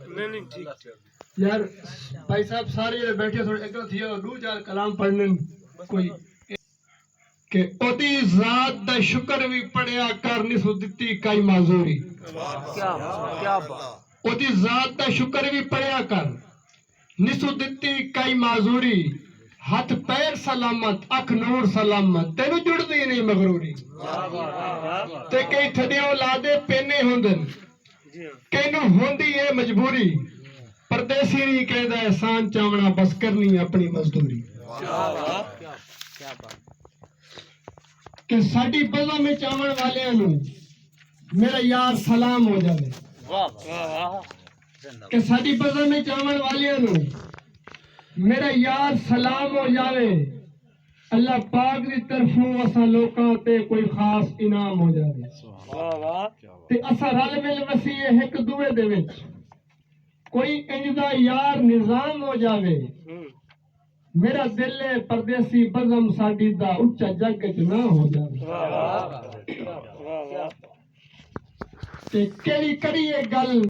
नहीं ठीक यार भाई साहब सारे जने बैठे थोड़े एक थी दो चार कलाम पढ़ने कोई के ओदी जात दा शुक्र भी पढ़िया कर निसु दित्ती कई माजूरी क्या बात ओदी जात दा शुक्र भी पढ़िया कर निसु दित्ती कई माजूरी हाथ पैर सलामत अख नूर सलामत तेनू जुड़दी नहीं मगरूरी ते कई थदे औलादे पेने हुंदन कैनू होंदी है मजबूरी परदेसी नहीं कहदा एहसान चावना बस करनी अपनी मजदूरी कि साडी बज़ा में चावण वालियां नू मेरा यार सलाम हो जावे कि साडी बज़ा में चावण वालियां नू मेरा यार सलाम हो जावे अल्लाह पाक दी तरफों असा लोकां ते कोई खास इनाम हो जावे ते असा रल मिल वसीए एक दूए दे विच कोई इंजदा यार निजाम हो जावे मेरा दिल है परदेसी बज़म साडी दा उच्चा जग च ना हो जावे ते केड़ी करिए गल